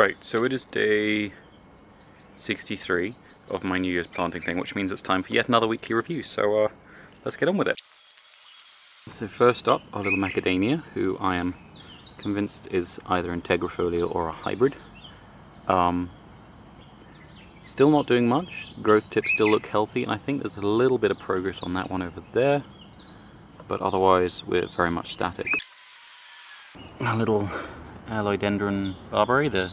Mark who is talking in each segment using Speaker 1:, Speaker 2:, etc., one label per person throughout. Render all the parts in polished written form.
Speaker 1: Right, so it is day 63 of my New Year's planting thing, which means it's time for yet another weekly review, so let's get on with it. So first up, our little macadamia, who I am convinced is either integrifolia or a hybrid. Still not doing much, growth tips still look healthy, and I think there's a little bit of progress on that one over there, but otherwise we're very much static. Our little Aloidendron barbary, the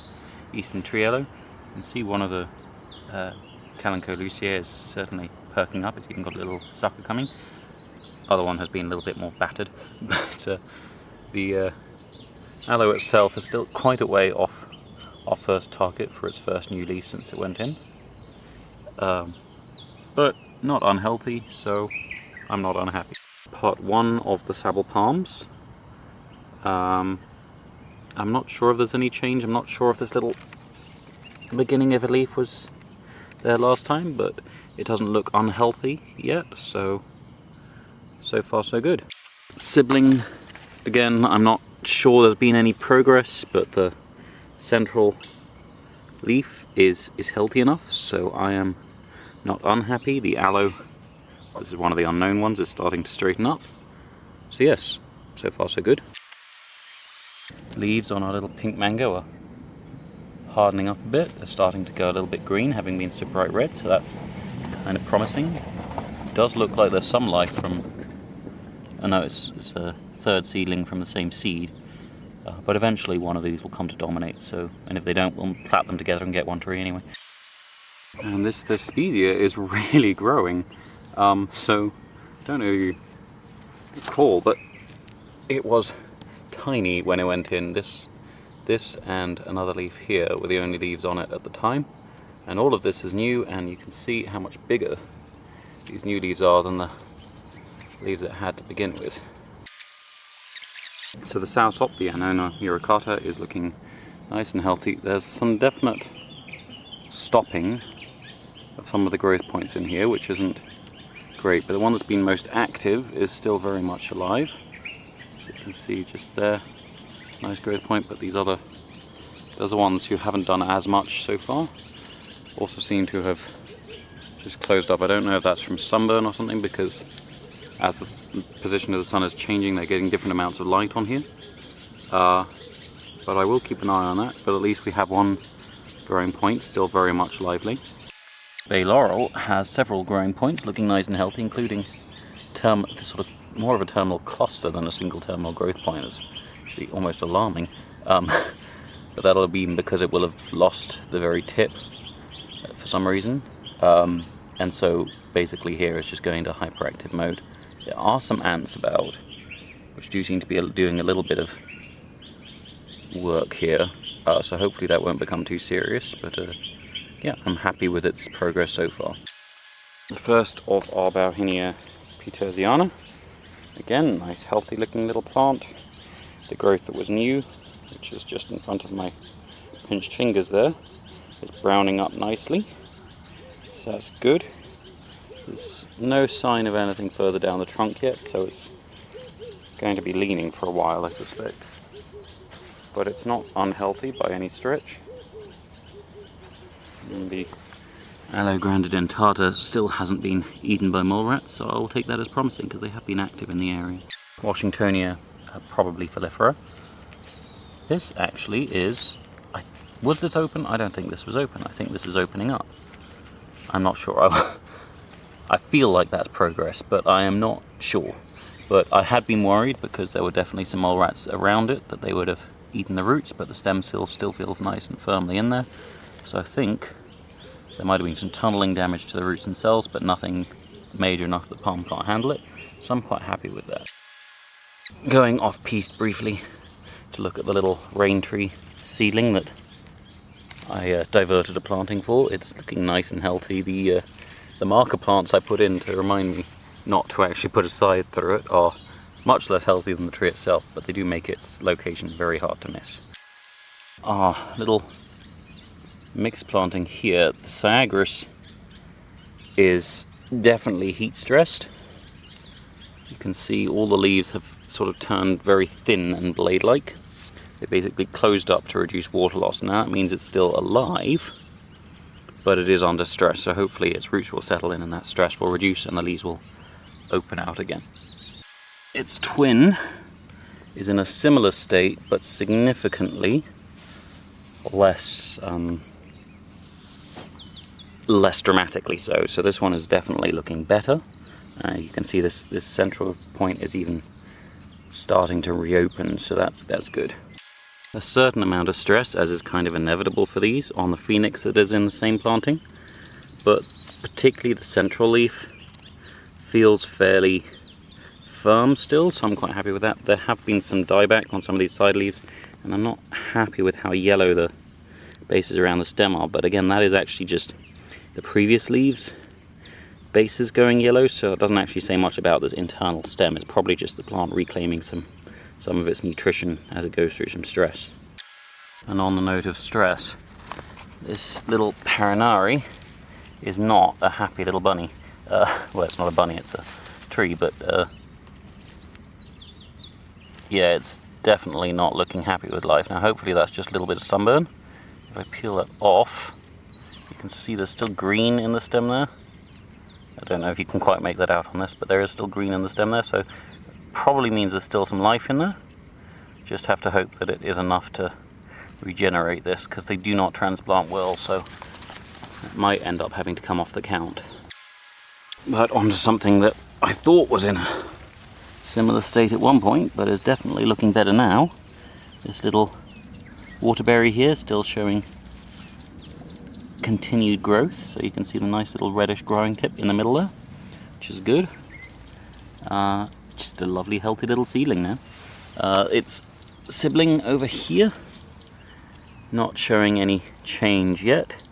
Speaker 1: Eastern Triello. You can see one of the Calanco-Lucier is certainly perking up. It's even got a little sucker coming. Other one has been a little bit more battered, but the aloe itself is still quite a way off our first target for its first new leaf since it went in. But not unhealthy, so I'm not unhappy. Part 1 of the sabal palms. I'm not sure if there's any change. I'm not sure if this little beginning of a leaf was there last time, but it doesn't look unhealthy yet, so far so good. Sibling, again, I'm not sure there's been any progress, but the central leaf is healthy enough, so I am not unhappy. The aloe, this is one of the unknown ones, is starting to straighten up. So yes, so far so good. Leaves on our little pink mango are hardening up a bit. They're starting to go a little bit green, having been so bright red, so that's kind of promising. It does look like there's some life from... I know it's a third seedling from the same seed, but eventually one of these will come to dominate, so, and if they don't, we'll plat them together and get one tree anyway. And this Spesia is really growing, so I don't know if you recall, but it was tiny when it went in. This and another leaf here were the only leaves on it at the time, and all of this is new, and you can see how much bigger these new leaves are than the leaves it had to begin with. So the Southsop, the Annona muricata, is looking nice and healthy. There's some definite stopping of some of the growth points in here, which isn't great, but the one that's been most active is still very much alive. So you can see just there, nice growth point, but these are the ones who haven't done as much so far. Also seem to have just closed up. I don't know if that's from sunburn or something, because as the position of the sun is changing, they're getting different amounts of light on here. But I will keep an eye on that, but at least we have one growing point, still very much lively. Bay laurel has several growing points, looking nice and healthy, including sort of more of a terminal cluster than a single terminal growth point. It's actually almost alarming. But that'll be because it will have lost the very tip for some reason. And so basically here it's just going to hyperactive mode. There are some ants about, which do seem to be doing a little bit of work here, so hopefully that won't become too serious, but yeah, I'm happy with its progress so far. The first of our Bauhinia petersiana. Again, nice healthy looking little plant. The growth that was new, which is just in front of my pinched fingers there, is browning up nicely, so that's good. There's no sign of anything further down the trunk yet, so it's going to be leaning for a while, I suspect. But it's not unhealthy by any stretch. And the Aloe grandidentata still hasn't been eaten by mole rats, so I will take that as promising because they have been active in the area. Washingtonia, probably Folifera. This actually is... was this open? I don't think this was open. I think this is opening up. I'm not sure. I feel like that's progress, but I am not sure. But I had been worried because there were definitely some mole rats around it that they would have eaten the roots, but the stem still feels nice and firmly in there. So I think there might have been some tunneling damage to the roots themselves, but nothing major enough that the palm can't handle it. So I'm quite happy with that. Going off-piste briefly to look at the little rain tree seedling that I diverted a planting for. It's looking nice and healthy. The marker plants I put in to remind me not to actually put a scythe through it are much less healthy than the tree itself, but they do make its location very hard to miss. Our little mixed planting here, the Cyagrus, is definitely heat stressed. You can see all the leaves have sort of turned very thin and blade-like. It basically closed up to reduce water loss. Now that means it's still alive, but it is under stress, so hopefully its roots will settle in and that stress will reduce and the leaves will open out again. Its twin is in a similar state, but significantly less dramatically so. So this one is definitely looking better. You can see this central point is even starting to reopen, so that's good. A certain amount of stress, as is kind of inevitable for these, on the phoenix that is in the same planting, but particularly the central leaf feels fairly firm still, so I'm quite happy with that. There have been some dieback on some of these side leaves, and I'm not happy with how yellow the bases around the stem are, but again, that is actually just the previous leaves bases going yellow, so it doesn't actually say much about this internal stem. It's probably just the plant reclaiming some of its nutrition as it goes through some stress. And on the note of stress, this little Parinari is not a happy little bunny. Well, it's not a bunny, it's a tree, but yeah, it's definitely not looking happy with life. Now hopefully that's just a little bit of sunburn. If I peel that off, you can see there's still green in the stem there. I don't know if you can quite make that out on this, but there is still green in the stem there, so probably means there's still some life in there. Just have to hope that it is enough to regenerate this, because they do not transplant well, so it might end up having to come off the count. But onto something that I thought was in a similar state at one point, but is definitely looking better now. This little waterberry here still showing continued growth, so you can see the nice little reddish growing tip in the middle there, which is good. Just a lovely healthy little seedling now. Its sibling over here, not showing any change yet.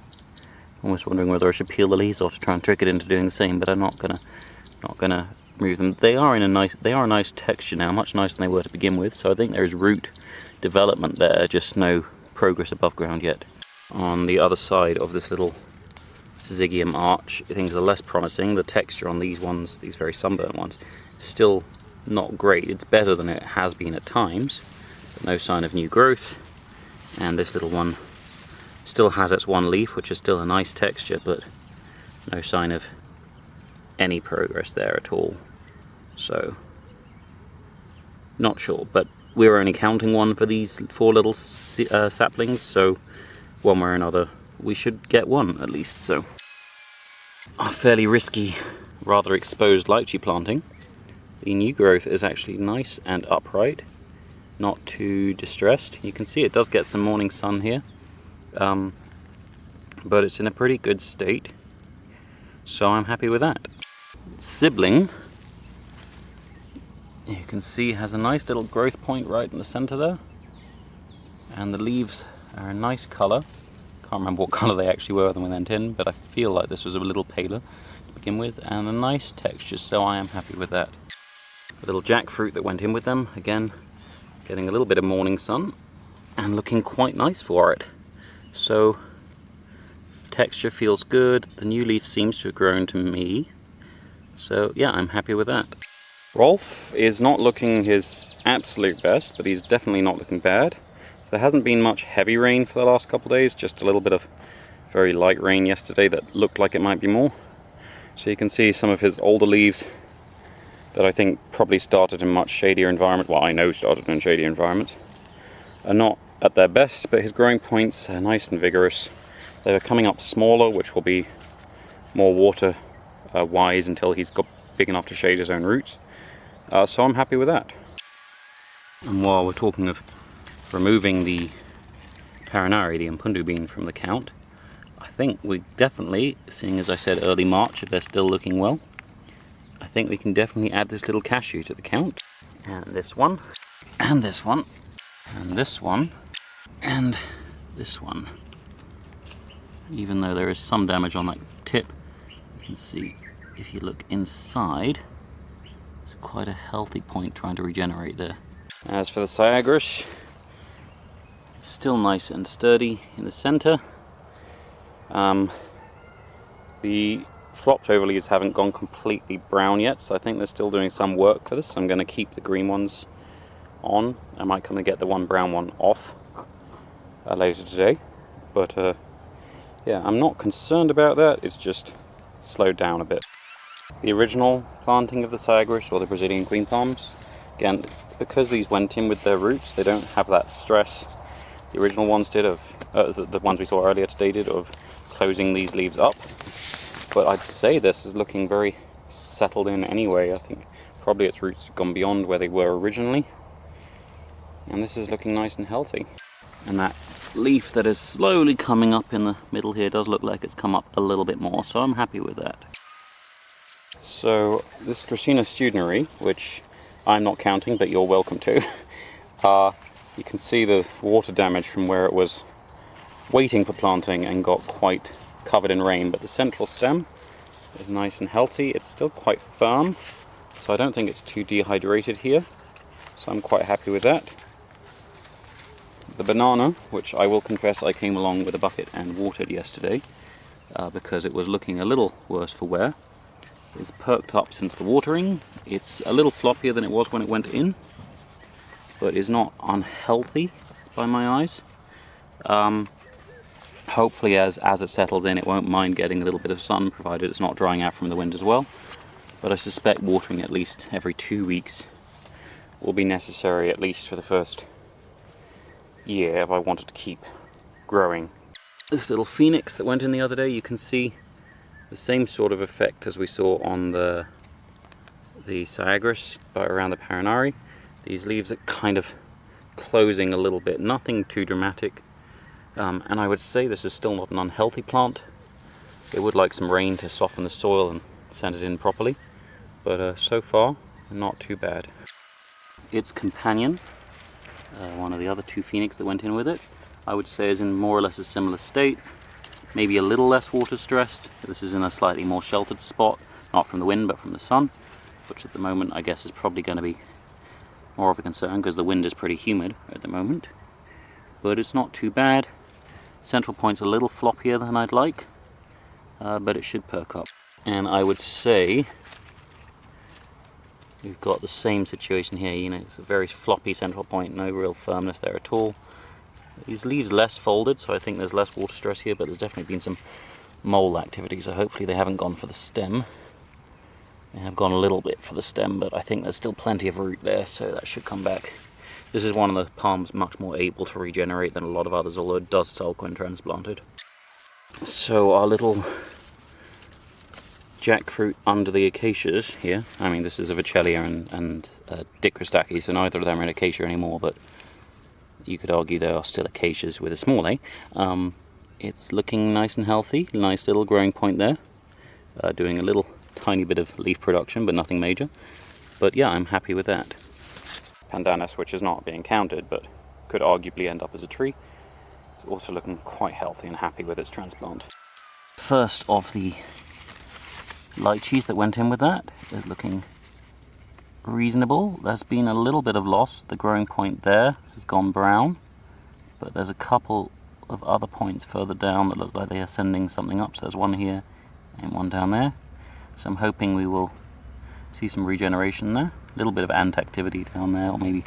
Speaker 1: Almost wondering whether I should peel the leaves off to try and trick it into doing the same, but I'm not gonna remove them. They are a nice texture now, much nicer than they were to begin with. So I think there is root development there, just no progress above ground yet. On the other side of this little syzygium arch, things are less promising. The texture on these ones, these very sunburnt ones, is still not great. It's better than it has been at times, but no sign of new growth. And this little one still has its one leaf, which is still a nice texture, but no sign of any progress there at all. So, not sure, but we're only counting one for these 4 little saplings, so one way or another we should get one at least. So, a fairly risky, rather exposed lychee planting. The new growth is actually nice and upright, not too distressed. You can see it does get some morning sun here, but it's in a pretty good state, so I'm happy with that. Sibling, you can see, has a nice little growth point right in the center there, and the leaves are a nice color. Can't remember what color they actually were when they went in, but I feel like this was a little paler to begin with, and a nice texture, so I am happy with that. A little jackfruit that went in with them, again getting a little bit of morning sun and looking quite nice for it. So texture feels good. The new leaf seems to have grown to me, so yeah, I'm happy with that. Rolf is not looking his absolute best, but he's definitely not looking bad. So there hasn't been much heavy rain for the last couple of days, just a little bit of very light rain yesterday that looked like it might be more. So you can see some of his older leaves that I think probably started in much shadier environment, well, I know started in shadier environments, are not at their best, but his growing points are nice and vigorous. They're coming up smaller, which will be more water wise until he's got big enough to shade his own roots. So I'm happy with that. And while we're talking of removing the Parinari, the Mpundu bean, from the count, I think we definitely, seeing as I said early March, if they're still looking well, I think we can definitely add this little cashew to the count. And this one, and this one, and this one, and this one. Even though there is some damage on that tip, you can see if you look inside, it's quite a healthy point trying to regenerate there. As for the Cyagrus, still nice and sturdy in the center. The flopped over leaves haven't gone completely brown yet, so I think they're still doing some work for this. I'm going to keep the green ones on. I might come and get the one brown one off later today, but yeah, I'm not concerned about that. It's just slowed down a bit. The original planting of the Sagres, or the Brazilian queen palms, again, because these went in with their roots, they don't have that stress the original ones did of, the ones we saw earlier today did, of closing these leaves up. But I'd say this is looking very settled in anyway. I think probably its roots have gone beyond where they were originally. And this is looking nice and healthy. And that leaf that is slowly coming up in the middle here does look like it's come up a little bit more, so I'm happy with that. So this Dracaena studinari, which I'm not counting, but you're welcome to, you can see the water damage from where it was waiting for planting and got quite covered in rain, but the central stem is nice and healthy. It's still quite firm, so I don't think it's too dehydrated here, so I'm quite happy with that. The banana, which I will confess I came along with a bucket and watered yesterday because it was looking a little worse for wear, is perked up since the watering. It's a little floppier than it was when it went in, but is not unhealthy by my eyes. Hopefully as it settles in it won't mind getting a little bit of sun, provided it's not drying out from the wind as well. But I suspect watering at least every 2 weeks will be necessary, at least for the first year, if I wanted to keep growing. This little phoenix that went in the other day, you can see the same sort of effect as we saw on the Sagres, but around the Parinari. These leaves are kind of closing a little bit, nothing too dramatic, and I would say this is still not an unhealthy plant. It would like some rain to soften the soil and send it in properly, but so far not too bad. Its companion, one of the other two phoenix that went in with it, I would say is in more or less a similar state, maybe a little less water stressed. This is in a slightly more sheltered spot, not from the wind but from the sun, which at the moment I guess is probably going to be more of a concern because the wind is pretty humid at the moment. But it's not too bad. Central point's a little floppier than I'd like, but it should perk up. And I would say we've got the same situation here. You know, it's a very floppy central point, no real firmness there at all. These leaves less folded, so I think there's less water stress here, but there's definitely been some mole activity, so hopefully they haven't gone for the stem. They have gone a little bit for the stem, but I think there's still plenty of root there, so that should come back. This is one of the palms much more able to regenerate than a lot of others, although it does sulk when transplanted. So our little jackfruit under the acacias here, I mean this is a Vitellia and Dichrostachys, so neither of them are an acacia anymore, but you could argue they are still acacias with a small a. It's looking nice and healthy, nice little growing point there, doing a little tiny bit of leaf production, but nothing major. But yeah, I'm happy with that. Pandanus, which is not being counted, but could arguably end up as a tree, is also looking quite healthy and happy with its transplant. First of the lychees that went in with that is looking reasonable. There's been a little bit of loss. The growing point there has gone brown, but there's a couple of other points further down that look like they are sending something up. So there's one here and one down there. So I'm hoping we will see some regeneration there. A little bit of ant activity down there, or maybe...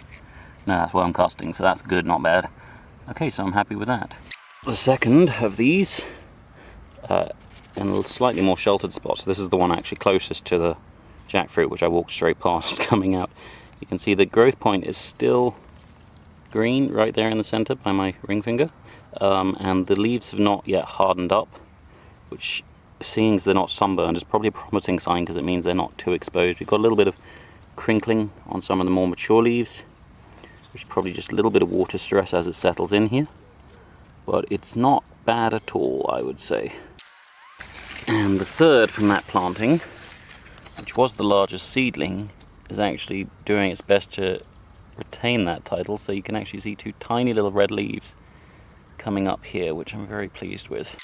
Speaker 1: No, that's worm casting, so that's good, not bad. Okay, so I'm happy with that. The second of these, in a slightly more sheltered spot. So this is the one actually closest to the jackfruit, which I walked straight past coming out. You can see the growth point is still green right there in the center by my ring finger, and the leaves have not yet hardened up, which, seeing as they're not sunburned, is probably a promising sign because it means they're not too exposed. We've got a little bit of crinkling on some of the more mature leaves, which is probably just a little bit of water stress as it settles in here, but it's not bad at all, I would say. And the third from that planting, which was the largest seedling, is actually doing its best to retain that title, so you can actually see two tiny little red leaves coming up here, which I'm very pleased with.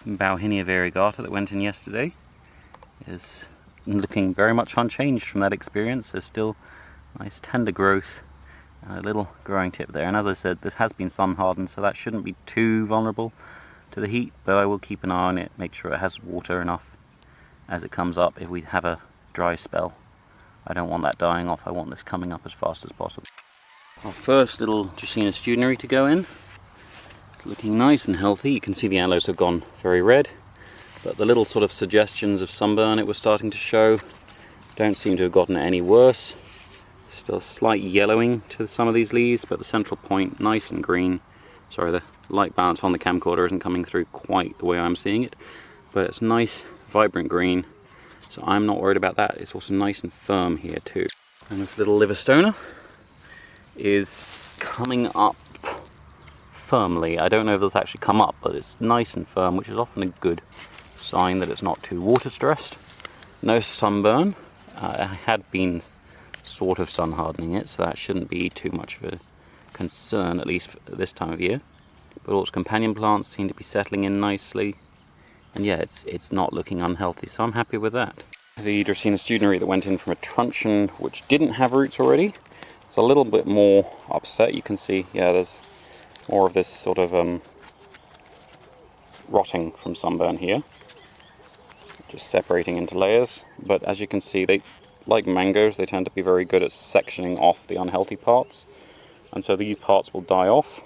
Speaker 1: Bauhinia variegata that went in yesterday is looking very much unchanged from that experience. There's still nice tender growth and a little growing tip there, and as I said, this has been sun hardened, so that shouldn't be too vulnerable to the heat, but I will keep an eye on it, make sure it has water enough as it comes up. If we have a dry spell, I don't want that dying off. I want this coming up as fast as possible. Our first little Dracæna studinary to go in. It's looking nice and healthy. You can see the aloes have gone very red, but the little sort of suggestions of sunburn it was starting to show don't seem to have gotten any worse. Still slight yellowing to some of these leaves, but the central point nice and green. Sorry, the light balance on the camcorder isn't coming through quite the way I'm seeing it, but it's nice, vibrant green, so I'm not worried about that. It's also nice and firm here too. And this little Livistona is coming up firmly. I don't know if it's actually come up, but it's nice and firm, which is often a good sign that it's not too water stressed. No sunburn. I had been sort of sun hardening it, so that shouldn't be too much of a concern, at least for this time of year. But all its companion plants seem to be settling in nicely, and yeah, it's not looking unhealthy, so I'm happy with that. The Dracæna studinary that went in from a truncheon which didn't have roots already, it's a little bit more upset. You can see, yeah, there's more of this sort of rotting from sunburn here, just separating into layers. But as you can see, they, like mangoes, they tend to be very good at sectioning off the unhealthy parts, and so these parts will die off.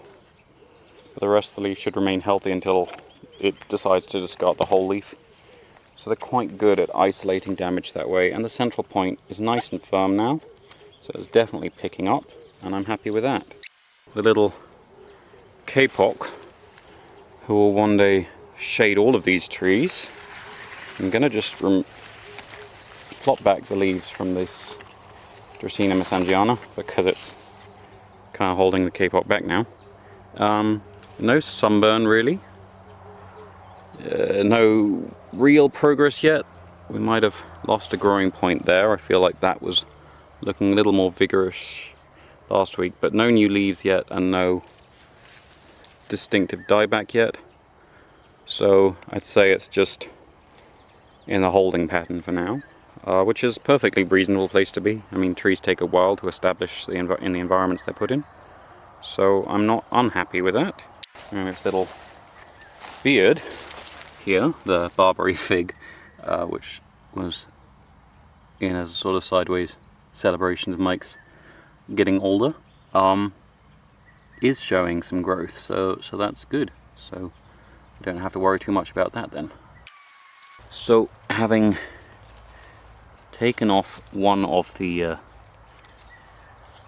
Speaker 1: But the rest of the leaf should remain healthy until it decides to discard the whole leaf. So they're quite good at isolating damage that way, and the central point is nice and firm now, so it's definitely picking up, and I'm happy with that. The little kapok, who will one day shade all of these trees, I'm going to just plot back the leaves from this Dracæna mesangiana, because it's kind of holding the kapok back now. No sunburn really. No real progress yet. We might have lost a growing point there. I feel like that was looking a little more vigorous last week, but no new leaves yet and no distinctive dieback yet. So I'd say it's just in a holding pattern for now, which is a perfectly reasonable place to be. I mean, trees take a while to establish in the environments they're put in, so I'm not unhappy with that. And this little beard here, the barberry fig, which was in as a sort of sideways celebration of Mike's getting older, is showing some growth, so that's good. So I don't have to worry too much about that then. So having taken off one of the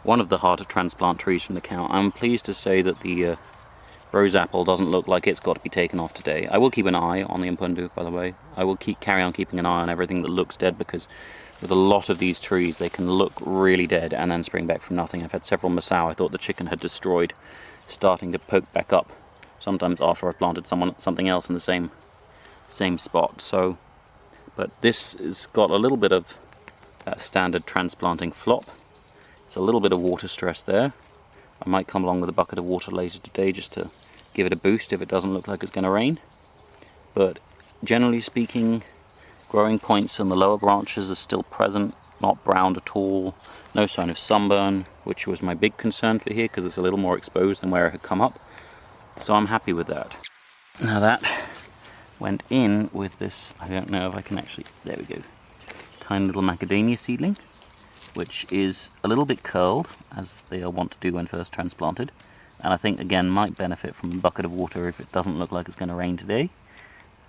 Speaker 1: hard to transplant trees from the count, I'm pleased to say that the rose apple doesn't look like it's got to be taken off today. I will keep an eye on the Mpundu, by the way. I will carry on keeping an eye on everything that looks dead, because with a lot of these trees they can look really dead and then spring back from nothing. I've had several Masao I thought the chicken had destroyed starting to poke back up, sometimes after I've planted something else in the same spot. So, but this has got a little bit of that standard transplanting flop. It's a little bit of water stress there. I might come along with a bucket of water later today just to give it a boost if it doesn't look like it's going to rain. But generally speaking, growing points in the lower branches are still present, not browned at all, no sign of sunburn, which was my big concern for here because it's a little more exposed than where it had come up. So I'm happy with that. Now that went in with this, I don't know if I can actually, there we go, tiny little macadamia seedling, which is a little bit curled, as they are wont to do when first transplanted, and I think again might benefit from a bucket of water if it doesn't look like it's going to rain today.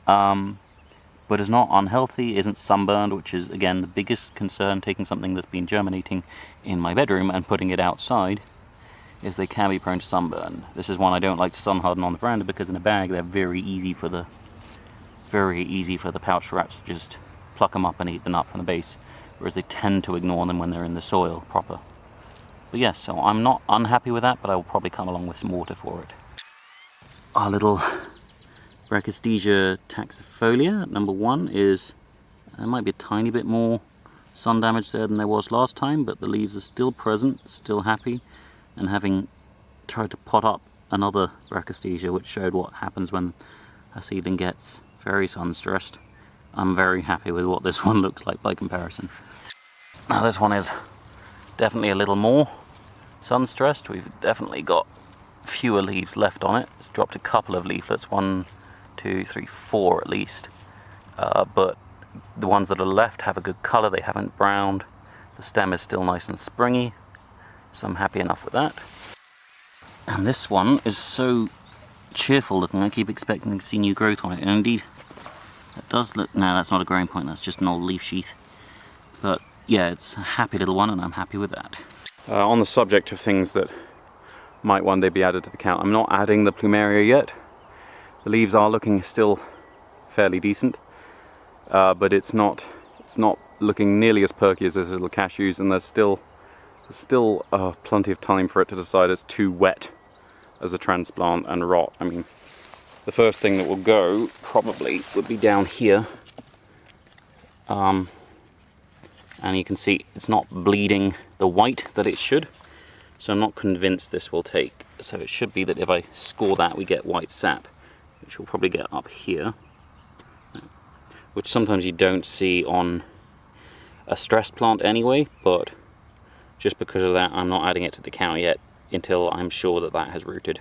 Speaker 1: But is not unhealthy, isn't sunburned, which is again the biggest concern taking something that's been germinating in my bedroom and putting it outside, is they can be prone to sunburn. This is one I don't like to sun harden on the veranda because in a bag they're very easy for the pouch rats to just pluck them up and eat the nut from the base, whereas they tend to ignore them when they're in the soil proper. But yes, so I'm not unhappy with that, but I will probably come along with some water for it. Our little Brachystegia taxifolia, number 1, is, there might be a tiny bit more sun damage there than there was last time, but the leaves are still present, still happy, and having tried to pot up another Brachystegia which showed what happens when a seedling gets very sun stressed, I'm very happy with what this one looks like by comparison. Now this one is definitely a little more sun stressed. We've definitely got fewer leaves left on it. It's dropped a couple of leaflets, 1, 2, 3, 4 at least, but the ones that are left have a good colour, they haven't browned, the stem is still nice and springy, So I'm happy enough with that. And this one is so cheerful looking, I keep expecting to see new growth on it, and indeed it does look. No, that's not a growing point, that's just an old leaf sheath. But yeah, it's a happy little one and I'm happy with that. On the subject of things that might one day be added to the count, I'm not adding the Plumeria yet. The leaves are looking still fairly decent, but it's not looking nearly as perky as those little cashews, and there's still plenty of time for it to decide it's too wet as a transplant and rot. I mean, the first thing that will go probably would be down here, and you can see it's not bleeding the white that it should, so I'm not convinced this will take. So it should be that if I score that, we get white sap, which will probably get up here, which sometimes you don't see on a stressed plant anyway, but just because of that I'm not adding it to the count yet until I'm sure that that has rooted.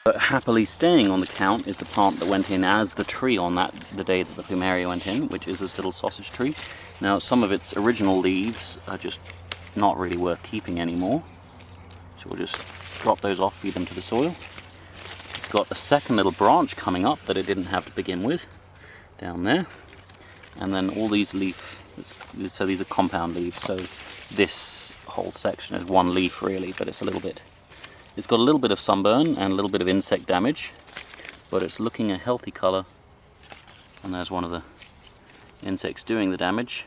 Speaker 1: But happily staying on the count is the plant that went in as the tree on the day that the Plumeria went in, which is this little sausage tree. Now some of its original leaves are just not really worth keeping anymore, so we'll just drop those off, feed them to the soil. It's got a second little branch coming up that it didn't have to begin with, down there. And then all these so these are compound leaves, so this whole section is one leaf really, but it's got a little bit of sunburn and a little bit of insect damage, but it's looking a healthy colour. And there's one of the insects doing the damage.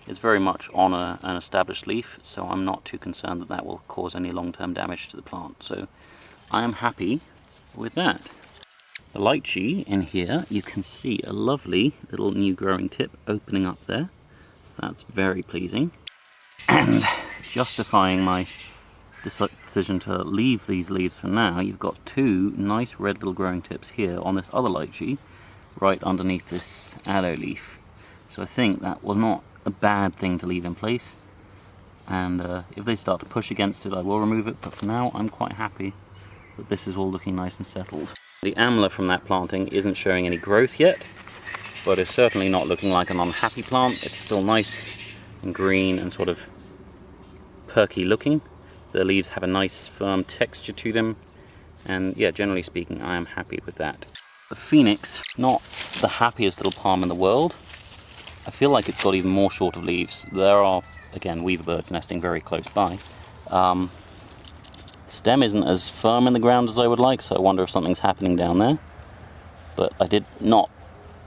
Speaker 1: It's very much on an established leaf, so I'm not too concerned that that will cause any long-term damage to the plant. So I am happy with that. The lychee in here, you can see a lovely little new growing tip opening up there, so that's very pleasing. And justifying my decision to leave these leaves for now, you've got two nice red little growing tips here on this other lychee, right underneath this aloe leaf. So I think that was not a bad thing to leave in place, and if they start to push against it I will remove it, but for now I'm quite happy that this is all looking nice and settled. The amla from that planting isn't showing any growth yet, but it's certainly not looking like an unhappy plant. It's still nice and green and sort of perky looking. The leaves have a nice firm texture to them, and yeah, generally speaking I am happy with that. The phoenix, not the happiest little palm in the world. I feel like it's got even more short of leaves. There are, again, weaver birds nesting very close by. Stem isn't as firm in the ground as I would like, so I wonder if something's happening down there. But I did not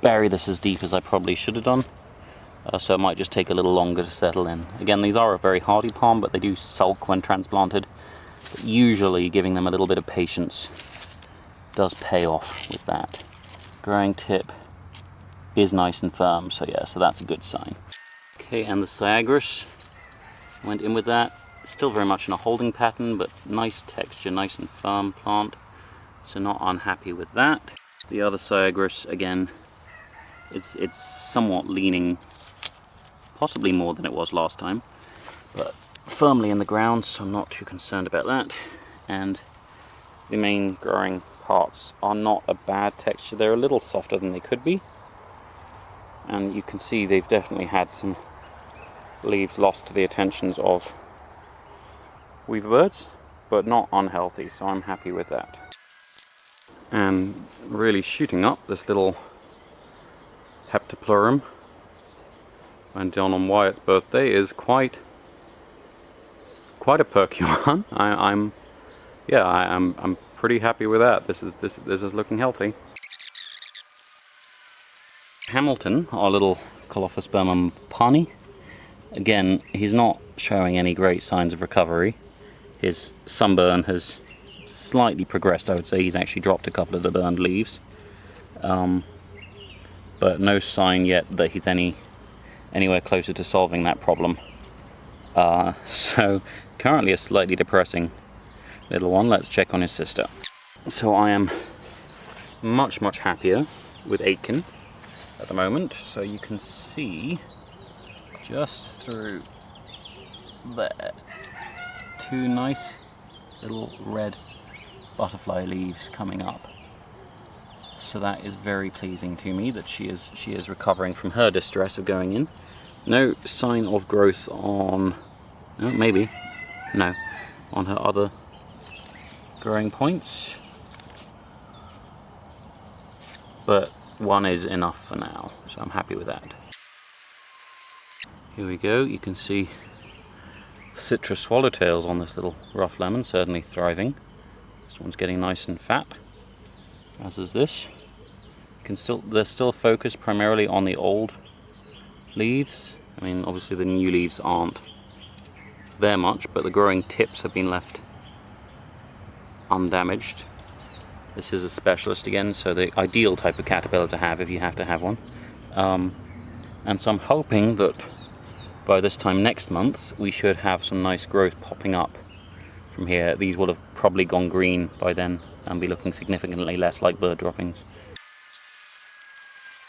Speaker 1: bury this as deep as I probably should have done, so it might just take a little longer to settle in. Again, these are a very hardy palm, but they do sulk when transplanted. But usually giving them a little bit of patience does pay off with that. Growing tip is nice and firm, so yeah, so that's a good sign. Okay, and the Cyagrus went in with that. Still very much in a holding pattern, but nice texture, nice and firm plant, so not unhappy with that. The other Cyagrus, again, it's somewhat leaning, possibly more than it was last time, but firmly in the ground, so I'm not too concerned about that. And the main growing parts are not a bad texture, they're a little softer than they could be, and you can see they've definitely had some leaves lost to the attentions of weaver birds, but not unhealthy, so I'm happy with that. And really shooting up, this little Heptaplurum went down on Wyatt's birthday is quite a perky one. I'm pretty happy with that. This is looking healthy. Hamilton, our little Colophospermum pani, again, he's not showing any great signs of recovery. His sunburn has slightly progressed, I would say. He's actually dropped a couple of the burned leaves, but no sign yet that he's anywhere closer to solving that problem. So currently a slightly depressing little one. Let's check on his sister. So I am much happier with Aitken at the moment. So you can see just through there two nice little red butterfly leaves coming up. So that is very pleasing to me that she is recovering from her distress of going in. No sign of growth on, oh, maybe, no. on her other growing points, but one is enough for now, so I'm happy with that. Here we go, you can see citrus swallowtails on this little rough lemon, certainly thriving. This one's getting nice and fat, as is this. They're still focused primarily on the old leaves. I mean, obviously the new leaves aren't there much, but the growing tips have been left undamaged. This is a specialist again, so the ideal type of caterpillar to have if you have to have one. And so I'm hoping that by this time next month we should have some nice growth popping up from here. These will have probably gone green by then and be looking significantly less like bird droppings.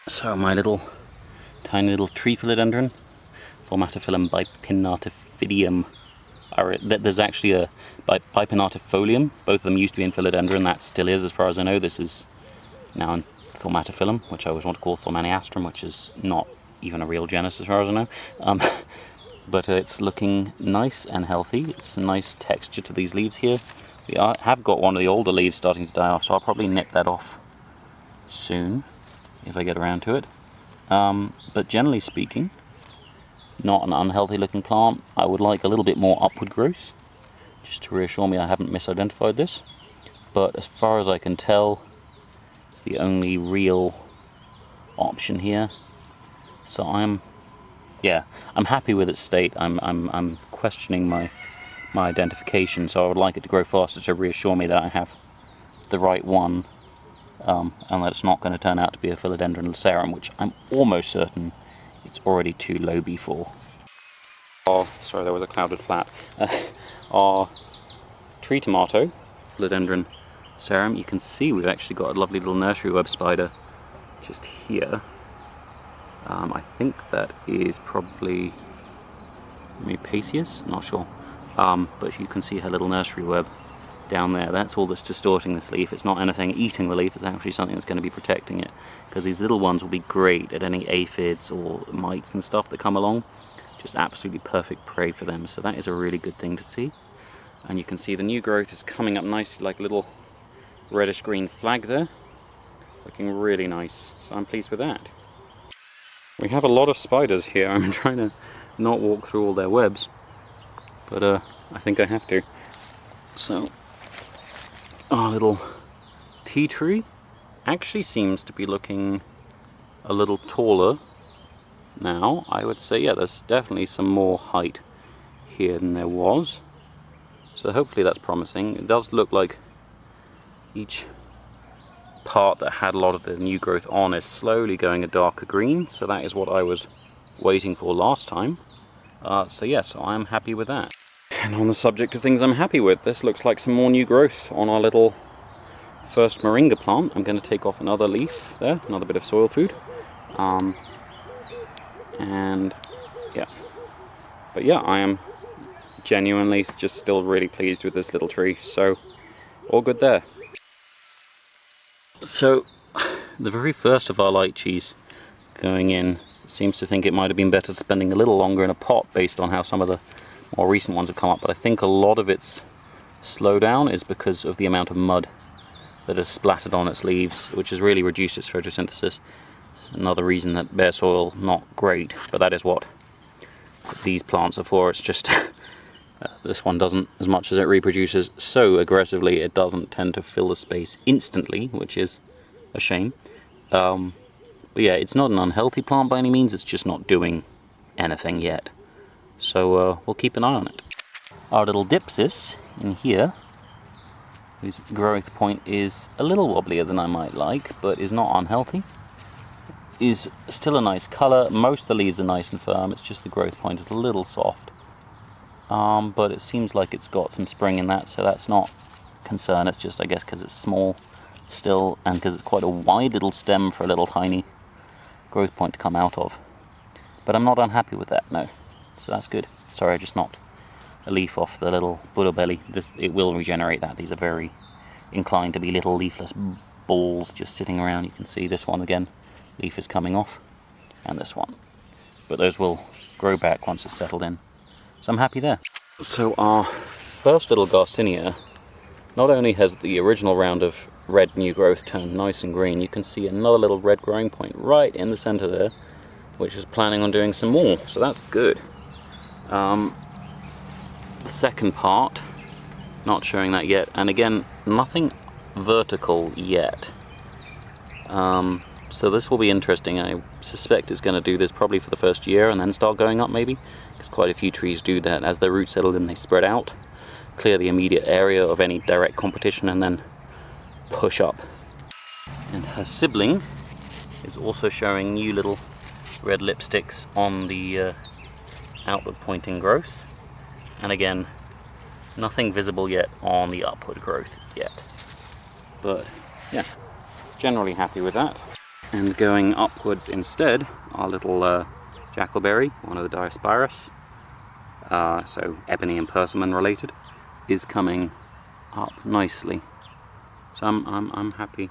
Speaker 1: So my tiny little tree philodendron, Formatophyllum bipinnatifolium. There's actually a bipinnatifolium. Both of them used to be in philodendron. That still is, as far as I know. This is now in Formatophyllum, which I always want to call Thormaniastrum, which is not even a real genus as far as I know. But it's looking nice and healthy. It's a nice texture to these leaves here. We have got one of the older leaves starting to die off, so I'll probably nip that off soon if I get around to it. But generally speaking, not an unhealthy looking plant. I would like a little bit more upward growth, just to reassure me I haven't misidentified this. But as far as I can tell, it's the only real option here. So I'm happy with its state. I'm questioning my identification, so I would like it to grow faster to reassure me that I have the right one, and that it's not going to turn out to be a Philodendron lacerum, which I'm almost certain it's already too loby for. Oh, sorry, there was a clouded flat. Our tree tomato, Philodendron lacerum, you can see we've actually got a lovely little nursery web spider just here. I think that is probably Paceus, not sure. But you can see her little nursery web down there. That's all that's distorting this leaf. It's not anything eating the leaf, it's actually something that's going to be protecting it. Because these little ones will be great at any aphids or mites and stuff that come along. Just absolutely perfect prey for them. So that is a really good thing to see. And you can see the new growth is coming up nicely, like a little reddish green flag there. Looking really nice. So I'm pleased with that. We have a lot of spiders here. I'm trying to not walk through all their webs, but I think I have to. So our little tea tree actually seems to be looking a little taller now. I would say, yeah, there's definitely some more height here than there was. So hopefully that's promising. It does look like each part that had a lot of the new growth on is slowly going a darker green, so that is what I was waiting for last time. So yes, I am happy with that. And on the subject of things I'm happy with, this looks like some more new growth on our little first moringa plant. I'm going to take off another leaf there, another bit of soil food. And yeah, but yeah, I am genuinely just still really pleased with this little tree, so all good there. So the very first of our lychees going in seems to think it might have been better spending a little longer in a pot based on how some of the more recent ones have come up, but I think a lot of its slowdown is because of the amount of mud that has splattered on its leaves, which has really reduced its photosynthesis. Another reason that bare soil not great, but that is what these plants are for. It's just this one doesn't, as much as it reproduces so aggressively, it doesn't tend to fill the space instantly, which is a shame. But yeah, it's not an unhealthy plant by any means, it's just not doing anything yet. So we'll keep an eye on it. Our little dipsis in here, whose growth point is a little wobblier than I might like, but is not unhealthy, is still a nice colour. Most of the leaves are nice and firm, it's just the growth point is a little soft. But it seems like it's got some spring in that, so that's not a concern. It's just, I guess, because it's small still, and because it's quite a wide little stem for a little tiny growth point to come out of. But I'm not unhappy with that, no. So that's good. Sorry, I just knocked a leaf off the little Buddha belly. It will regenerate that. These are very inclined to be little leafless balls just sitting around. You can see this one again, leaf is coming off, and this one. But those will grow back once it's settled in. So I'm happy there. So our first little Garcinia, not only has the original round of red new growth turned nice and green, you can see another little red growing point right in the center there, which is planning on doing some more, so that's good. The second part, not showing that yet, and again, nothing vertical yet. So this will be interesting. I suspect it's going to do this probably for the first year and then start going up maybe, because quite a few trees do that. As their roots settle in, they spread out, clear the immediate area of any direct competition, and then push up. And her sibling is also showing new little red lipsticks on the outward pointing growth, and again, nothing visible yet on the upward growth yet, but yeah, generally happy with that. And going upwards instead, our little jackalberry, one of the Diospyros, so ebony and persimmon related, is coming up nicely. So I'm happy.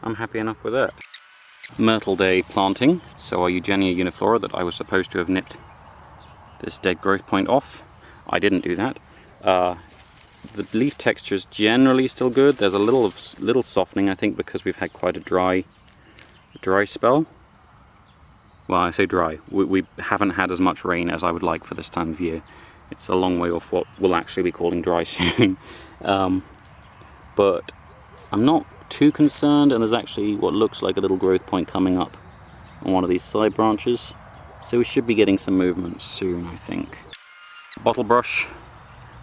Speaker 1: I'm happy enough with that. Myrtle Day planting. So our Eugenia uniflora that I was supposed to have nipped this dead growth point off, I didn't do that. The leaf texture is generally still good. There's a little softening, I think, because we've had quite a dry spell. Well, I say dry. We haven't had as much rain as I would like for this time of year. It's a long way off what we'll actually be calling dry soon. But I'm not too concerned, and there's actually what looks like a little growth point coming up on one of these side branches. So we should be getting some movement soon, I think. Bottle brush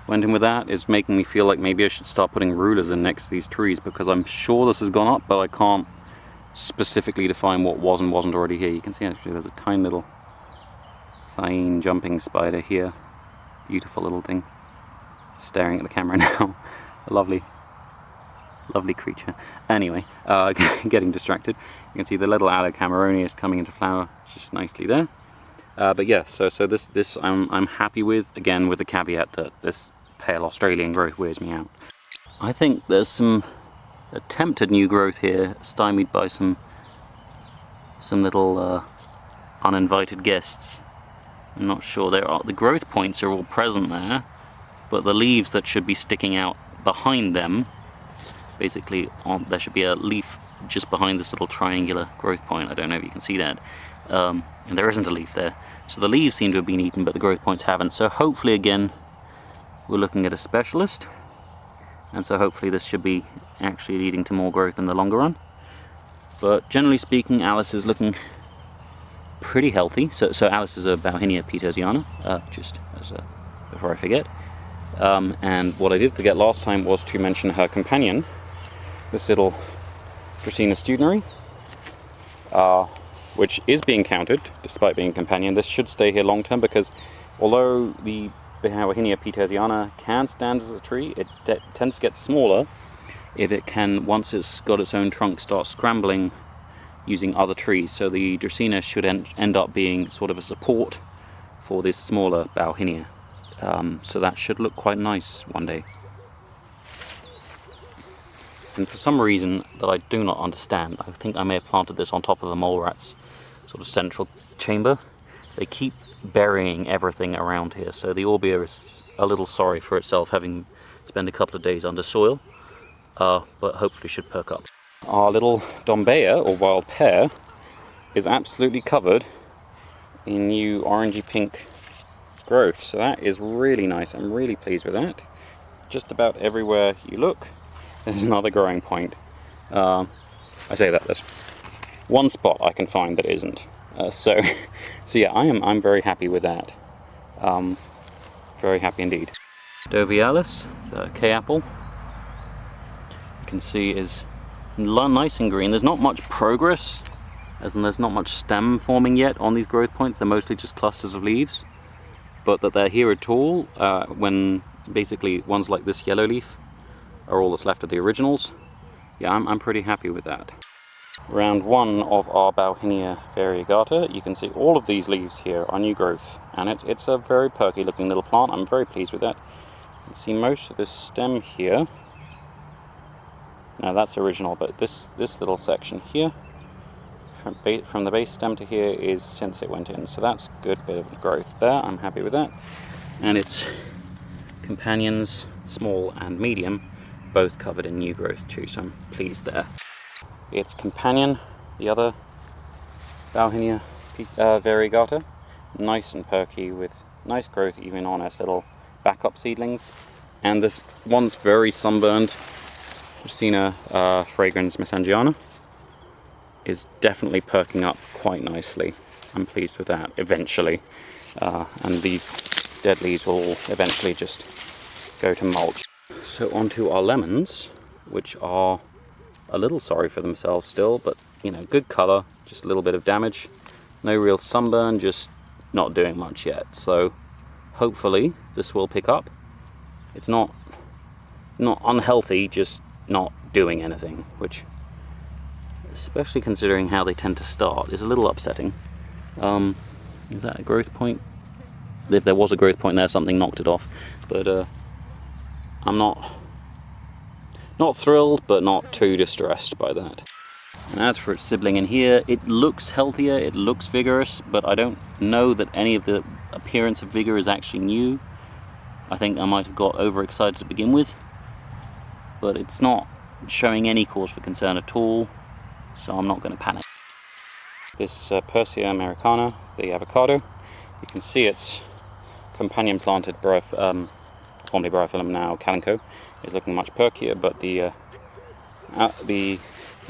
Speaker 1: went in with that, is making me feel like maybe I should start putting rulers in next to these trees, because I'm sure this has gone up, but I can't specifically define what was and wasn't already here. You can see actually there's a tiny little fine jumping spider here. Beautiful little thing. Staring at the camera now. A lovely creature. Anyway, getting distracted. You can see the little Aloe Cameronia coming into flower just nicely there. But yeah, so this I'm happy with, again with the caveat that this pale Australian growth wears me out. I think there's some attempted new growth here, stymied by some little uninvited guests. I'm not sure. The growth points are all present there, but the leaves that should be sticking out behind them, basically there should be a leaf just behind this little triangular growth point. I don't know if you can see that, and there isn't a leaf there. So the leaves seem to have been eaten, but the growth points haven't. So hopefully, again, we're looking at a specialist, and so hopefully this should be actually leading to more growth in the longer run. But generally speaking, Alice is looking pretty healthy. So Alice is a Bauhinia petersiana, just as before I forget. And what I did forget last time was to mention her companion, this little Dracena studinary, which is being counted despite being a companion. This should stay here long term, because although the Bauhinia petersiana can stand as a tree, it tends to get smaller if it can, once it's got its own trunk, start scrambling using other trees. So the Dracena should end up being sort of a support for this smaller Bauhinia. So that should look quite nice one day. And for some reason that I do not understand, I think I may have planted this on top of the mole rat's sort of central chamber. They keep burying everything around here, so the Orbea is a little sorry for itself, having spent a couple of days under soil, but hopefully should perk up. Our little Dombea, or wild pear, is absolutely covered in new orangey pink growth, so that is really nice. I'm really pleased with that. Just about everywhere you look, there's another growing point. I say that there's one spot I can find that isn't. So yeah, I'm very happy with that. Very happy indeed. Dovialis, the K-apple, you can see is nice and green. There's not much progress, as in there's not much stem forming yet on these growth points. They're mostly just clusters of leaves. But that they're here at all, when basically ones like this yellow leaf are all that's left of the originals, yeah, I'm pretty happy with that. Round one of our Bauhinia variegata, you can see all of these leaves here are new growth, and it's a very perky looking little plant. I'm very pleased with that. You can see most of this stem here. Now that's original, but this little section here, from the base stem to here, is since it went in, so that's a good bit of growth there. I'm happy with that. And it's companions, small and medium, both covered in new growth too, so I'm pleased there. Its companion, the other Bauhinia variegata, nice and perky with nice growth even on its little backup seedlings. And this one's very sunburned. Racina fragrans mesangiana is definitely perking up quite nicely. I'm pleased with that eventually. And these dead leaves will eventually just go to mulch. So onto our lemons, which are a little sorry for themselves still, but you know, good colour, just a little bit of damage. No real sunburn, just not doing much yet. So hopefully this will pick up. It's not unhealthy, just not doing anything, which, especially considering how they tend to start, is a little upsetting. Is that a growth point? If there was a growth point there, something knocked it off. But I'm not thrilled, but not too distressed by that. And as for its sibling in here, it looks healthier, it looks vigorous, but I don't know that any of the appearance of vigor is actually new. I think I might have got overexcited to begin with, but it's not showing any cause for concern at all, so I'm not going to panic. This Persea americana, the avocado, you can see its companion planted formerly Bryophyllum, now Calico, is looking much perkier, but the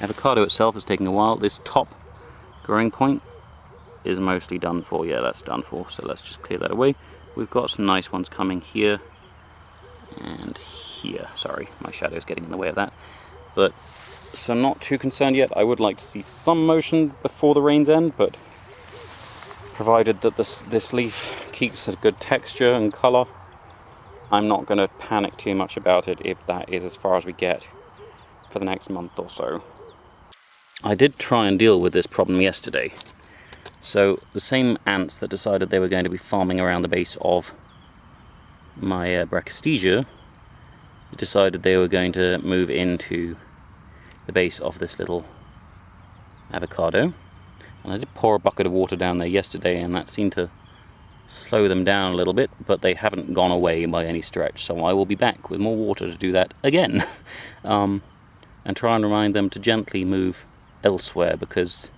Speaker 1: avocado itself is taking a while. This top growing point is mostly done for. Yeah, that's done for, so let's just clear that away. We've got some nice ones coming here and here. Sorry, my shadow's getting in the way of that. But, so I'm not too concerned yet. I would like to see some motion before the rains end, but provided that this leaf keeps a good texture and colour, I'm not going to panic too much about it if that is as far as we get for the next month or so. I did try and deal with this problem yesterday. So the same ants that decided they were going to be farming around the base of my Brachystegia decided they were going to move into the base of this little avocado. And I did pour a bucket of water down there yesterday, and that seemed to slow them down a little bit, but they haven't gone away by any stretch, so I will be back with more water to do that again. And try and remind them to gently move elsewhere, because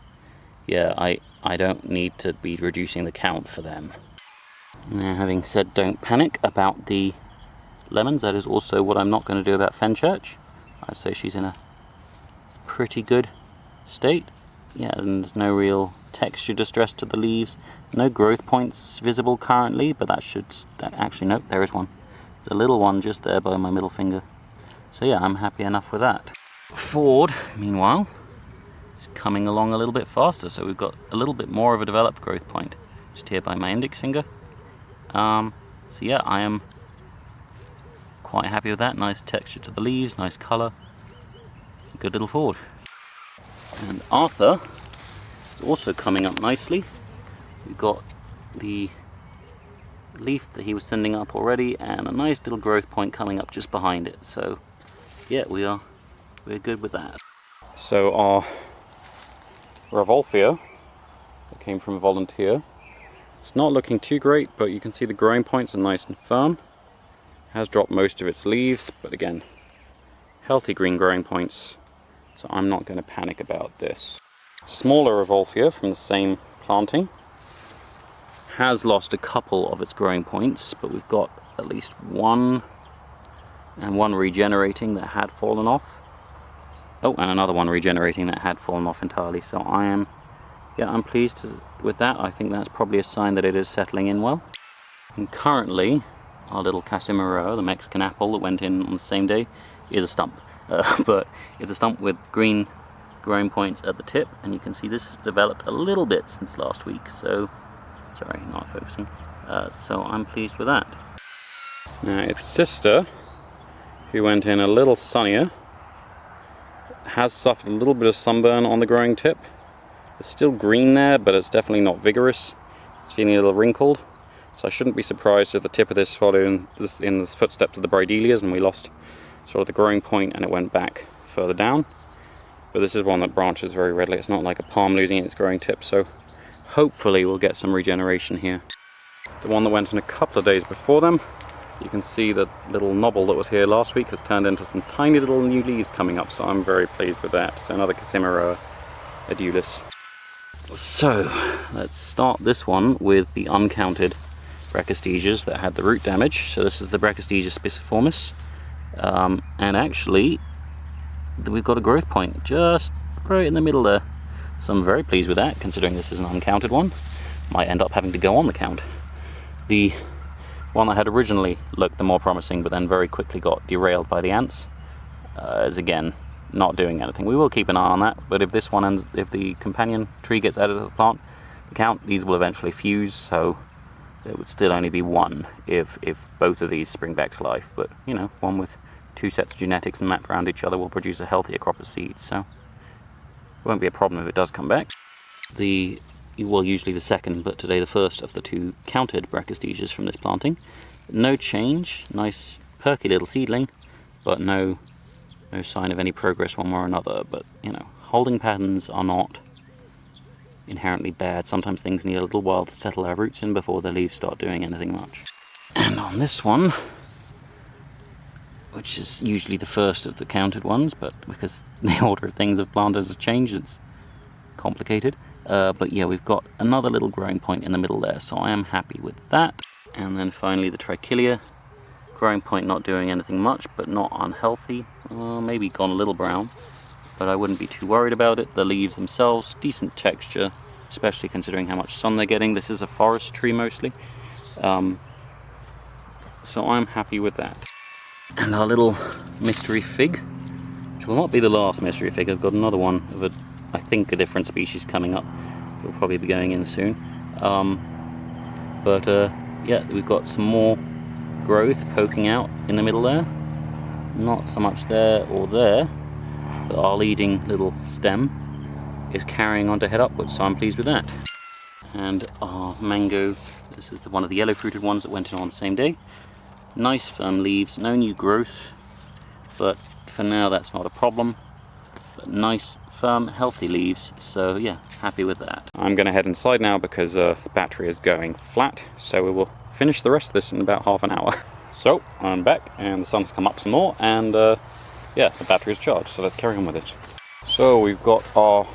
Speaker 1: yeah, I don't need to be reducing the count for them. Now, having said don't panic about the lemons, that is also what I'm not going to do about Fenchurch. I'd say she's in a pretty good state. Yeah, and there's no real texture distress to the leaves. No growth points visible currently, but actually, nope, there is one. The little one just there by my middle finger. So yeah, I'm happy enough with that. Ford, meanwhile, is coming along a little bit faster, so we've got a little bit more of a developed growth point just here by my index finger. So yeah, I am quite happy with that. Nice texture to the leaves, nice colour, good little Ford. And Arthur is also coming up nicely. We've got the leaf that he was sending up already, and a nice little growth point coming up just behind it. So yeah, we're good with that. So our Revolvia that came from a volunteer, it's not looking too great, but you can see the growing points are nice and firm. Has dropped most of its leaves, but again, healthy green growing points, so I'm not going to panic about this. Smaller Revolvia from the same planting has lost a couple of its growing points, but we've got at least one, and one regenerating that had fallen off. Oh, and another one regenerating that had fallen off entirely. So I'm pleased with that. I think that's probably a sign that it is settling in well. And currently, our little Cashews, the Mexican apple that went in on the same day, is a stump. But it's a stump with green growing points at the tip, and you can see this has developed a little bit since last week. So, sorry, not focusing. So I'm pleased with that. Now its sister, who went in a little sunnier, has suffered a little bit of sunburn on the growing tip. It's still green there, but it's definitely not vigorous. It's feeling a little wrinkled, so I shouldn't be surprised if the tip of this followed in the footsteps of the bridelias and we lost sort of the growing point and it went back further down. But this is one that branches very readily. It's not like a palm losing its growing tip, so hopefully we'll get some regeneration here. The one that went in a couple of days before them You can see the little knobble that was here last week has turned into some tiny little new leaves coming up, so I'm very pleased with that. So another Cashews edulis. So let's start this one with the uncounted Brachystegias that had the root damage. So this is the Brachystegia spiciformis, and actually we've got a growth point just right in the middle there. So I'm very pleased with that, considering this is an uncounted one. Might end up having to go on the count. The one that had originally looked the more promising, but then very quickly got derailed by the ants, is again not doing anything. We will keep an eye on that, but if this one ends, if the companion tree gets added to the plant count, these will eventually fuse, so it would still only be one if both of these spring back to life. But you know, one with two sets of genetics and mapped around each other will produce a healthier crop of seeds, so it won't be a problem if it does come back. Well, usually the second, but today the first of the two counted Brachystegias from this planting. No change, nice perky little seedling, but no sign of any progress one way or another. But you know, holding patterns are not inherently bad. Sometimes things need a little while to settle their roots in before the leaves start doing anything much. And on this one, which is usually the first of the counted ones, but because the order of things of planters has changed, it's complicated. But yeah, we've got another little growing point in the middle there, so I am happy with that. And then finally the Trichilia, growing point not doing anything much, but not unhealthy. Maybe gone a little brown, but I wouldn't be too worried about it. The leaves themselves, decent texture, especially considering how much sun they're getting. This is a forest tree mostly, so I'm happy with that. And our little mystery fig, which will not be the last mystery fig. I've got another one of I think a different species coming up. It'll probably be going in soon. Yeah, we've got some more growth poking out in the middle there. Not so much there or there, but our leading little stem is carrying on to head upwards, so I'm pleased with that. And our mango, this is one of the yellow fruited ones that went in on the same day. Nice firm leaves, no new growth, but for now that's not a problem. But nice, firm, healthy leaves, so yeah, happy with that. I'm going to head inside now because the battery is going flat, so we will finish the rest of this in about half an hour. So, I'm back, and the sun's come up some more, and yeah, the battery is charged, so let's carry on with it. So, we've got our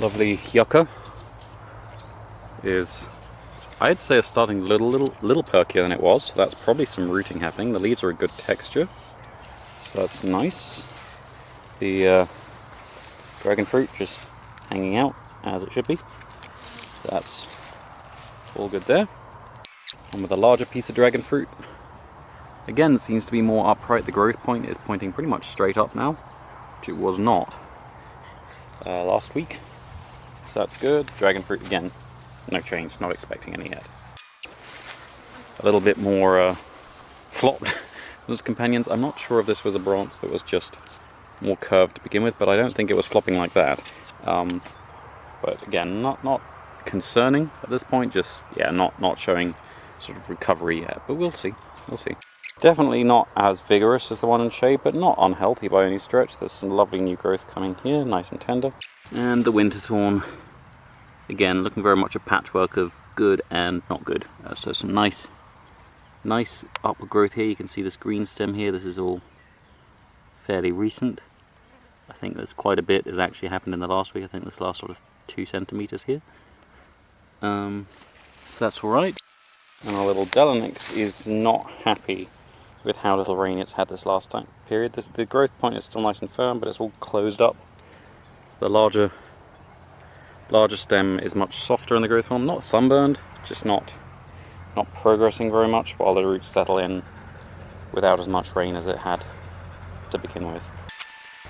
Speaker 1: lovely yucca. I'd say it's starting a little perkier than it was, so that's probably some rooting happening. The leaves are a good texture, so that's nice. The dragon fruit just hanging out as it should be. That's all good there. And with a larger piece of dragon fruit, again, it seems to be more upright. The growth point is pointing pretty much straight up now, which it was not last week. So that's good. Dragon fruit again, no change, not expecting any yet. A little bit more flopped than its companions. I'm not sure if this was a branch that was just more curved to begin with, but I don't think it was flopping like that. But again, not concerning at this point, just yeah, not showing sort of recovery yet, but we'll see. Definitely not as vigorous as the one in shade, but not unhealthy by any stretch. There's some lovely new growth coming here, nice and tender. And the winter thorn, again, looking very much a patchwork of good and not good. So some nice upward growth here. You can see this green stem here. This is all fairly recent. I think there's quite a bit has actually happened in the last week. I think this last sort of 2 centimeters here. So that's all right. And our little Delanix is not happy with how little rain it's had this last time period. The growth point is still nice and firm, but it's all closed up. The larger stem is much softer in the growth form, not sunburned, just not progressing very much, while the roots settle in without as much rain as it had to begin with.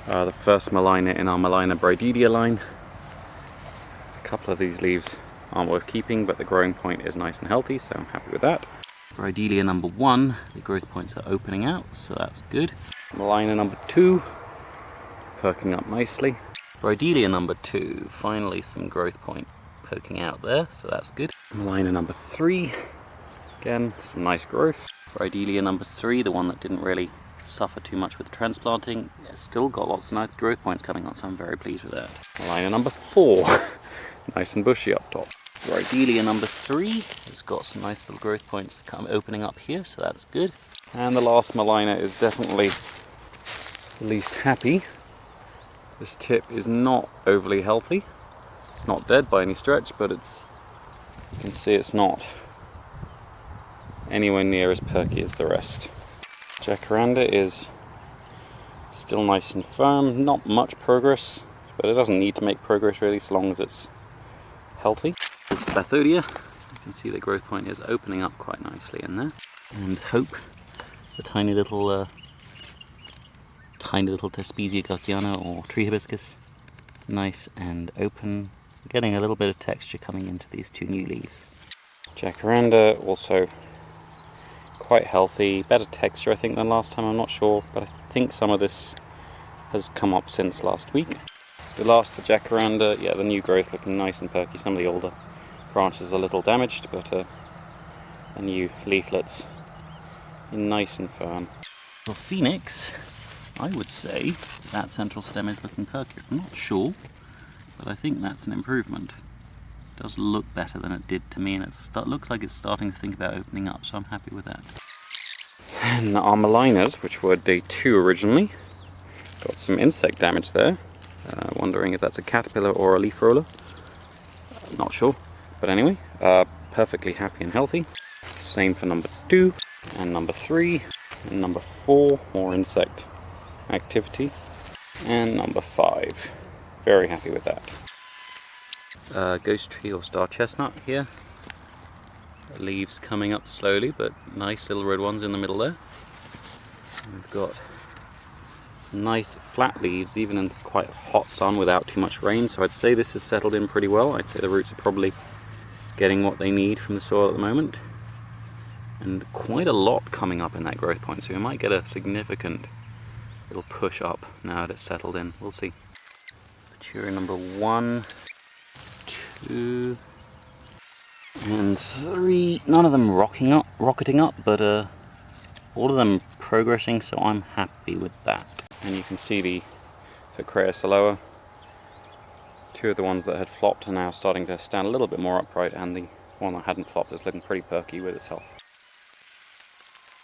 Speaker 1: The first Malina in our Malina Brachystegia line. A couple of these leaves aren't worth keeping, but the growing point is nice and healthy, so I'm happy with that. Brachystegia number 1, the growth points are opening out, so that's good. Malina number 2, perking up nicely. Brachystegia number 2, finally some growth point poking out there, so that's good. Malina number 3, again, some nice growth. Brachystegia number 3, the one that didn't really suffer too much with the transplanting, it's still got lots of nice growth points coming on, so I'm very pleased with that. Malina number 4, nice and bushy up top. Ideally, number 3 has got some nice little growth points opening up here, so that's good. And the last Malina is definitely the least happy. This tip is not overly healthy. It's not dead by any stretch, but you can see it's not anywhere near as perky as the rest. Jacaranda is still nice and firm, not much progress, but it doesn't need to make progress really, so long as it's healthy. With Spathodia, you can see the growth point is opening up quite nicely in there. And Hope, the tiny little Thespesia gauchiana or tree hibiscus, nice and open, getting a little bit of texture coming into these 2 new leaves. Jacaranda also quite healthy, better texture I think than last time, I'm not sure, but I think some of this has come up since last week. The Jacaranda, yeah, the new growth looking nice and perky, some of the older branches a little damaged, but the new leaflets nice and firm. For Phoenix, I would say that central stem is looking perky. I'm not sure, but I think that's an improvement. It does look better than it did to me, and it looks like it's starting to think about opening up, so I'm happy with that. And our Malinas, which were day 2 originally, got some insect damage there. Wondering if that's a caterpillar or a leaf roller. Not sure, but anyway, perfectly happy and healthy. Same for number 2 and number 3 and number 4, more insect activity, and number 5. Very happy with that. Ghost tree or star chestnut here. Leaves coming up slowly, but nice little red ones in the middle there. We've got some nice flat leaves, even in quite hot sun without too much rain, so I'd say this has settled in pretty well. I'd say the roots are probably getting what they need from the soil at the moment. And quite a lot coming up in that growth point, so we might get a significant little push up now that it's settled in. We'll see. Parinari number 1, 2, and 3. None of them rocketing up, but all of them progressing, so I'm happy with that. And you can see the Crasaloa. 2 of the ones that had flopped are now starting to stand a little bit more upright, and the one that hadn't flopped is looking pretty perky with itself.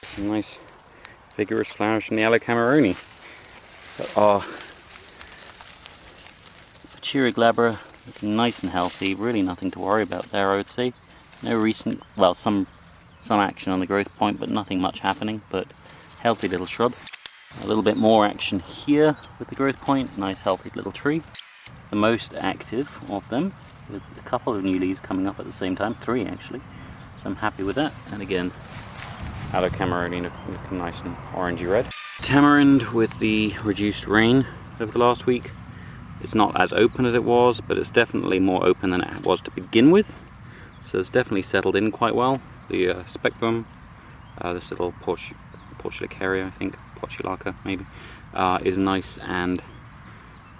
Speaker 1: Some nice vigorous flowers from the Yellow Cameroni. Parinari glabra looking nice and healthy, really nothing to worry about there, I would say. No recent, well, some action on the growth point, but nothing much happening, but healthy little shrub. A little bit more action here with the growth point, nice healthy little tree. The most active of them, with a couple of new leaves coming up at the same time, 3 actually, so I'm happy with that. And again, Yellow Cameroni looking nice and orangey red. Tamarind with the reduced rain over the last week. It's not as open as it was, but it's definitely more open than it was to begin with. So it's definitely settled in quite well. The spectrum, this little Portulacaria, I think, Portulaca maybe, is nice and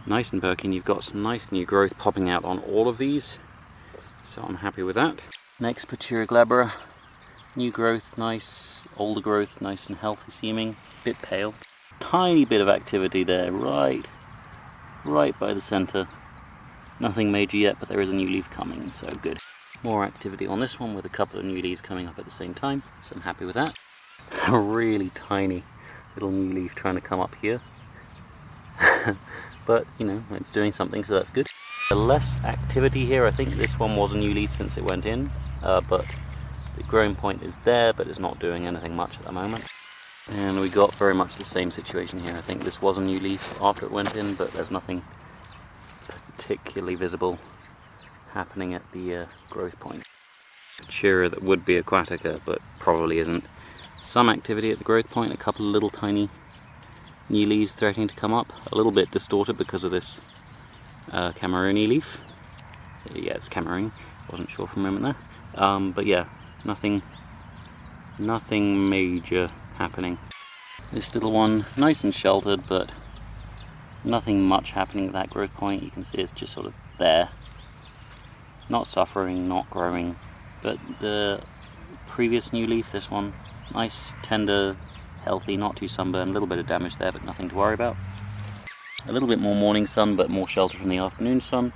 Speaker 1: perky, and you've got some nice new growth popping out on all of these, so I'm happy with that. Next, Parinari glabra, new growth, nice, older growth, nice and healthy seeming, bit pale. Tiny bit of activity there, right by the center. Nothing major yet, but there is a new leaf coming, so good. More activity on this one with a couple of new leaves coming up at the same time, so I'm happy with that. A really tiny little new leaf trying to come up here. But, you know, it's doing something, so that's good. Less activity here. I think this one was a new leaf since it went in, but the growing point is there, but it's not doing anything much at the moment. And we got very much the same situation here. I think this was a new leaf after it went in, but there's nothing particularly visible happening at the growth point. Parinari that would be aquatica, but probably isn't. Some activity at the growth point, a couple of little tiny new leaves threatening to come up, a little bit distorted because of this Cameroni leaf. Yeah, it's Cameroni, wasn't sure for a moment there. But yeah, nothing major happening. This little one, nice and sheltered, but nothing much happening at that growth point. You can see it's just sort of there. Not suffering, not growing. But the previous new leaf, this one, nice, tender, healthy, not too sunburned, a little bit of damage there, but nothing to worry about. A little bit more morning sun, but more shelter from the afternoon sun.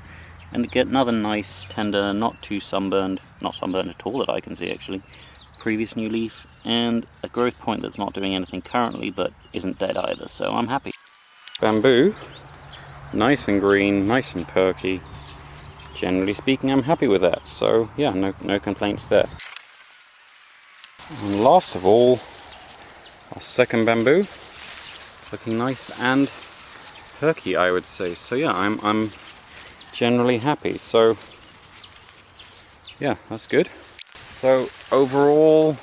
Speaker 1: and get another nice, tender, not too sunburned, not sunburned at all that I can see actually, previous new leaf, and a growth point that's not doing anything currently but isn't dead either, so I'm happy. Bamboo, nice and green, nice and perky. Generally speaking, I'm happy with that, so yeah, no complaints there. And last of all, our second bamboo. It's looking nice and perky, I would say. So yeah, I'm generally happy. So yeah, that's good. So overall,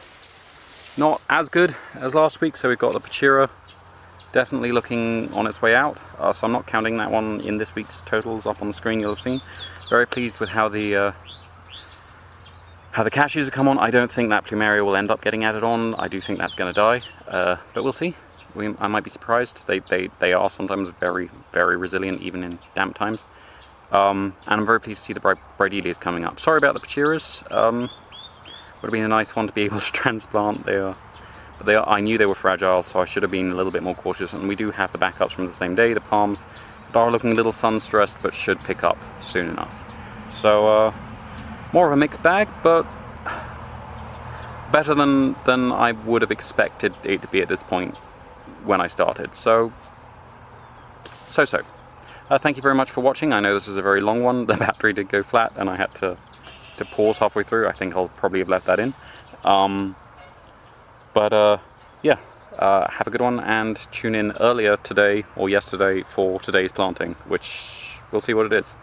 Speaker 1: not as good as last week. So we've got the Plumeria definitely looking on its way out. So I'm not counting that one in this week's totals up on the screen. You'll have seen. Very pleased with how the cashews have come on. I don't think that Plumeria will end up getting added on. I do think that's going to die, but we'll see. I might be surprised. They are sometimes very, very resilient, even in damp times. And I'm very pleased to see the Brachystegias coming up. Sorry about the Plumeras. Would have been a nice one to be able to transplant. I knew they were fragile, so I should have been a little bit more cautious. And we do have the backups from the same day, the palms, that are looking a little sun-stressed, but should pick up soon enough. So, more of a mixed bag, but better than I would have expected it to be at this point when I started. So. Thank you very much for watching. I know this is a very long one. The battery did go flat and I had to pause halfway through. I think I'll probably have left that in. Yeah, have a good one, and tune in earlier today or yesterday for today's planting, which we'll see what it is.